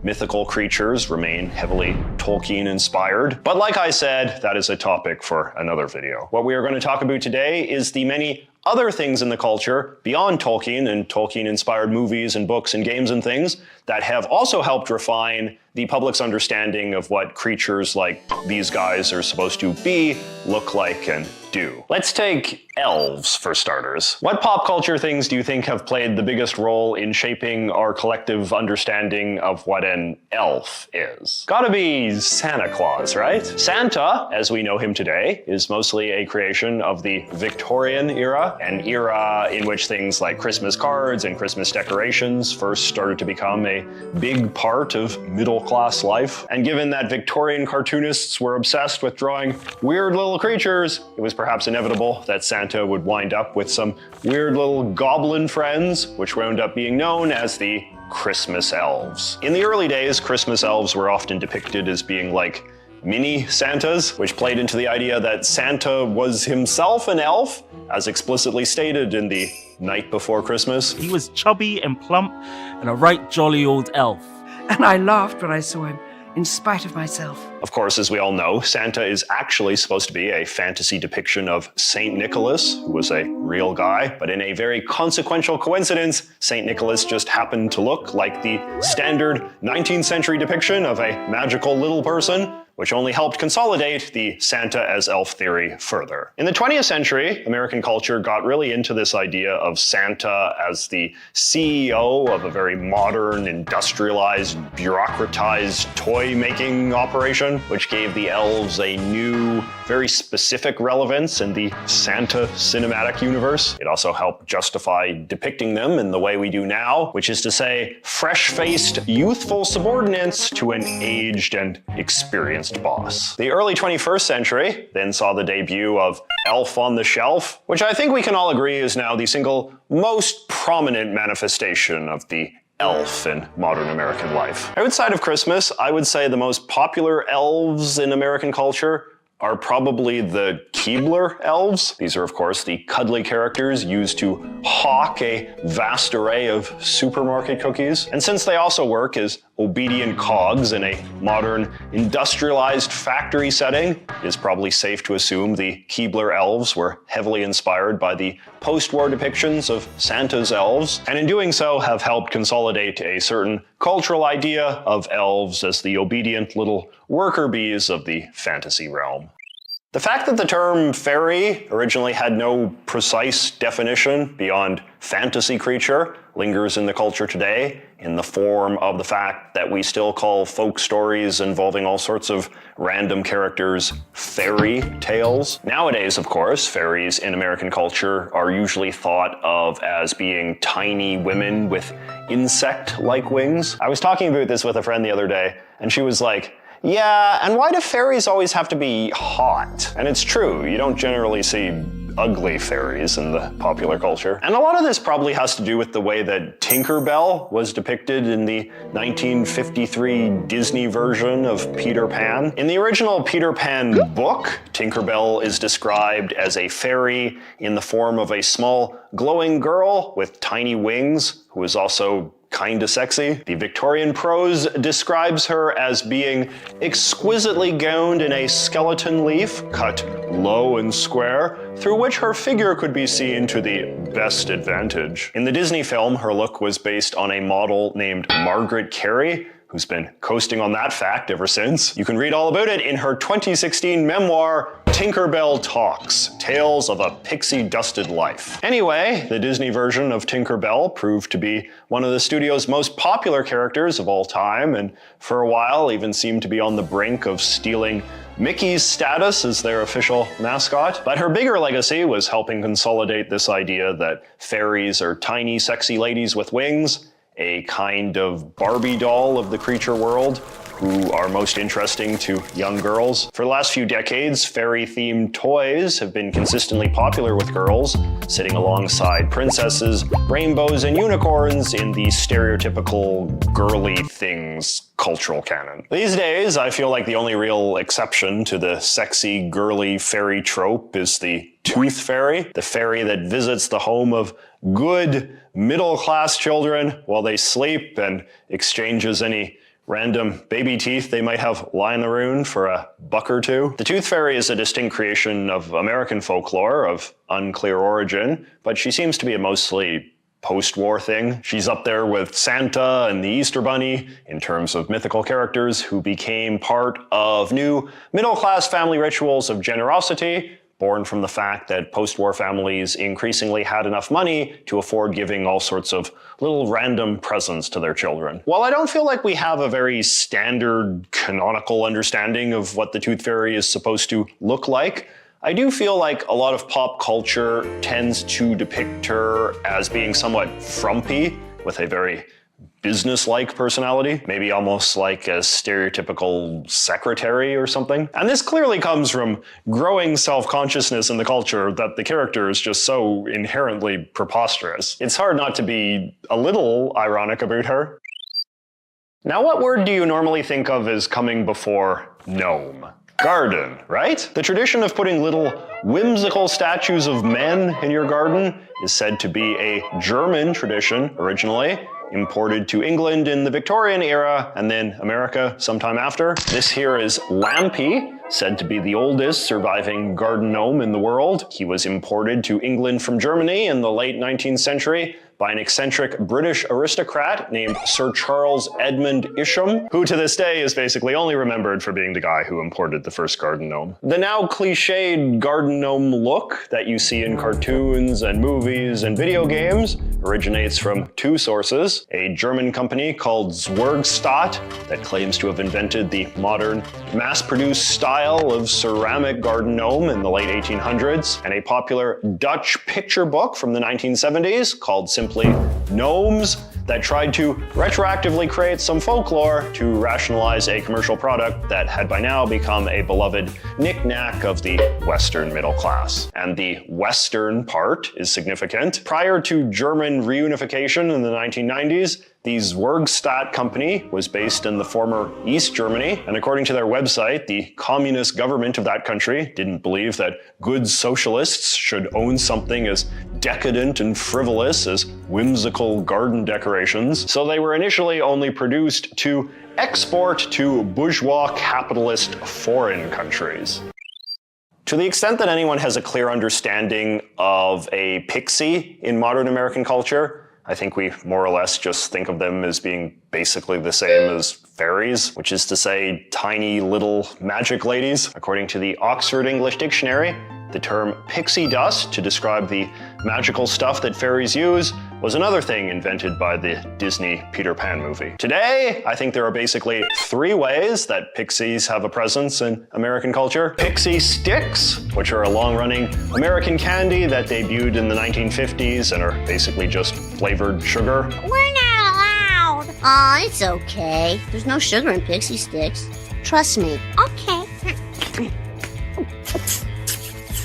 mythical creatures remain heavily Tolkien-inspired. But like I said, that is a topic for another video. What we are going to talk about today is the many other things in the culture beyond Tolkien and Tolkien-inspired movies and books and games and things that have also helped refine the public's understanding of what creatures like these guys are supposed to be, look like, and do. Let's take elves for starters. What pop culture things do you think have played the biggest role in shaping our collective understanding of what an elf is? Gotta be Santa Claus, right? Santa, as we know him today, is mostly a creation of the Victorian era, an era in which things like Christmas cards and Christmas decorations first started to become a big part of middle-class life. And given that Victorian cartoonists were obsessed with drawing weird little creatures, it was perhaps inevitable that Santa would wind up with some weird little goblin friends, which wound up being known as the Christmas elves. In the early days, Christmas elves were often depicted as being like mini Santas, which played into the idea that Santa was himself an elf, as explicitly stated in the Night Before Christmas. He was chubby and plump and a right jolly old elf. And I laughed when I saw him, in spite of myself. Of course, as we all know, Santa is actually supposed to be a fantasy depiction of Saint Nicholas, who was a real guy, but in a very consequential coincidence, Saint Nicholas just happened to look like the standard 19th century depiction of a magical little person, which only helped consolidate the Santa as elf theory further. In the 20th century, American culture got really into this idea of Santa as the CEO of a very modern, industrialized, bureaucratized toy-making operation, which gave the elves a new, very specific relevance in the Santa cinematic universe. It also helped justify depicting them in the way we do now, which is to say, fresh-faced, youthful subordinates to an aged and experienced boss. The early 21st century then saw the debut of Elf on the Shelf, which I think we can all agree is now the single most prominent manifestation of the elf in modern American life. Outside of Christmas, I would say the most popular elves in American culture are probably the Keebler elves. These are, of course, the cuddly characters used to hawk a vast array of supermarket cookies. And since they also work as obedient cogs in a modern, industrialized factory setting, it is probably safe to assume the Keebler elves were heavily inspired by the post-war depictions of Santa's elves, and in doing so have helped consolidate a certain cultural idea of elves as the obedient little worker bees of the fantasy realm. The fact that the term fairy originally had no precise definition beyond fantasy creature lingers in the culture today in the form of the fact that we still call folk stories involving all sorts of random characters fairy tales. Nowadays, of course, fairies in American culture are usually thought of as being tiny women with insect-like wings. I was talking about this with a friend the other day, and she was like, yeah, and why do fairies always have to be hot? And it's true, you don't generally see ugly fairies in the popular culture. And a lot of this probably has to do with the way that Tinker Bell was depicted in the 1953 Disney version of Peter Pan. In the original Peter Pan book, Tinker Bell is described as a fairy in the form of a small glowing girl with tiny wings, who is also kinda sexy. The Victorian prose describes her as being exquisitely gowned in a skeleton leaf, cut low and square, through which her figure could be seen to the best advantage. In the Disney film, her look was based on a model named Margaret Carey, who's been coasting on that fact ever since. You can read all about it in her 2016 memoir, Tinker Bell Talks, Tales of a Pixie-Dusted Life. Anyway, the Disney version of Tinker Bell proved to be one of the studio's most popular characters of all time, and for a while even seemed to be on the brink of stealing Mickey's status as their official mascot. But her bigger legacy was helping consolidate this idea that fairies are tiny, sexy ladies with wings, a kind of Barbie doll of the creature world, who are most interesting to young girls. For the last few decades, fairy-themed toys have been consistently popular with girls, sitting alongside princesses, rainbows, and unicorns in the stereotypical girly things cultural canon. These days, I feel like the only real exception to the sexy, girly fairy trope is the Tooth Fairy, the fairy that visits the home of good middle-class children while they sleep and exchanges any random baby teeth they might have lying around for a buck or two. The Tooth Fairy is a distinct creation of American folklore of unclear origin, but she seems to be a mostly post-war thing. She's up there with Santa and the Easter Bunny in terms of mythical characters who became part of new middle-class family rituals of generosity, born from the fact that post-war families increasingly had enough money to afford giving all sorts of little random presents to their children. While I don't feel like we have a very standard canonical understanding of what the Tooth Fairy is supposed to look like, I do feel like a lot of pop culture tends to depict her as being somewhat frumpy, with a very business-like personality, maybe almost like a stereotypical secretary or something. And this clearly comes from growing self-consciousness in the culture that the character is just so inherently preposterous. It's hard not to be a little ironic about her. Now, what word do you normally think of as coming before gnome? Garden, right? The tradition of putting little whimsical statues of men in your garden is said to be a German tradition originally, imported to England in the Victorian era and then America sometime after. This here is Lampy, said to be the oldest surviving garden gnome in the world. He was imported to England from Germany in the late 19th century by an eccentric British aristocrat named Sir Charles Edmund Isham, who to this day is basically only remembered for being the guy who imported the first garden gnome. The now cliched garden gnome look that you see in cartoons and movies and video games originates from two sources: a German company called Zwergstadt that claims to have invented the modern, mass-produced style of ceramic garden gnome in the late 1800s, and a popular Dutch picture book from the 1970s called simply Gnomes, that tried to retroactively create some folklore to rationalize a commercial product that had by now become a beloved knick-knack of the Western middle class. And the Western part is significant. Prior to German reunification in the 1990s, the Zwergstadt company was based in the former East Germany, and according to their website, the communist government of that country didn't believe that good socialists should own something as decadent and frivolous as whimsical garden decorations, so they were initially only produced to export to bourgeois capitalist foreign countries. To the extent that anyone has a clear understanding of a pixie in modern American culture, I think we more or less just think of them as being basically the same as fairies, which is to say tiny little magic ladies. According to the Oxford English Dictionary, the term pixie dust to describe the magical stuff that fairies use was another thing invented by the Disney Peter Pan movie. Today, I think there are basically three ways that pixies have a presence in American culture. Pixie sticks, which are a long-running American candy that debuted in the 1950s and are basically just flavored sugar. We're not allowed. Aw, it's okay. There's no sugar in pixie sticks. Trust me. Okay.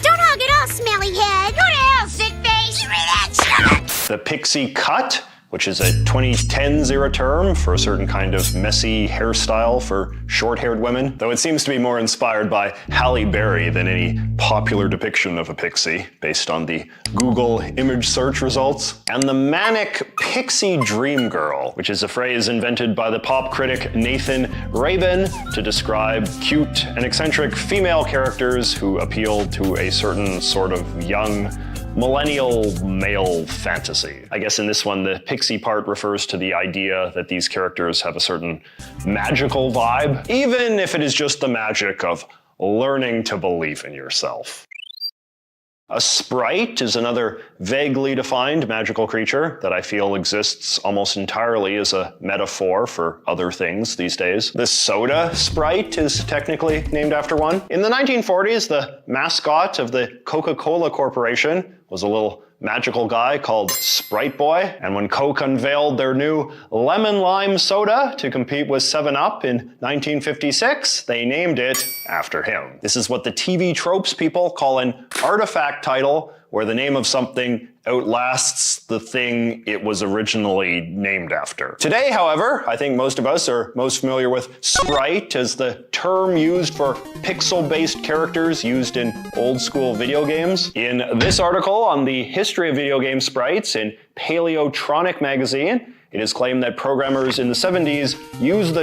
Don't hug it all, smelly head. Go to hell, sick face. Give me that shot. The pixie cut, which is a 2010s era term for a certain kind of messy hairstyle for short-haired women, though it seems to be more inspired by Halle Berry than any popular depiction of a pixie, based on the Google image search results. And the manic pixie dream girl, which is a phrase invented by the pop critic Nathan Rabin to describe cute and eccentric female characters who appeal to a certain sort of young, millennial male fantasy. I guess in this one, the pixie part refers to the idea that these characters have a certain magical vibe, even if it is just the magic of learning to believe in yourself. A sprite is another vaguely defined magical creature that I feel exists almost entirely as a metaphor for other things these days. The soda sprite is technically named after one. In the 1940s, the mascot of the Coca-Cola Corporation was a little magical guy called Sprite Boy, and when Coke unveiled their new lemon lime soda to compete with 7-Up in 1956, they named it after him. This is what the TV tropes people call an artifact title, where the name of something outlasts the thing it was originally named after. Today, however, I think most of us are most familiar with sprite as the term used for pixel-based characters used in old-school video games. In this article on the history of video game sprites in Paleotronic magazine, it is claimed that programmers in the 70s used the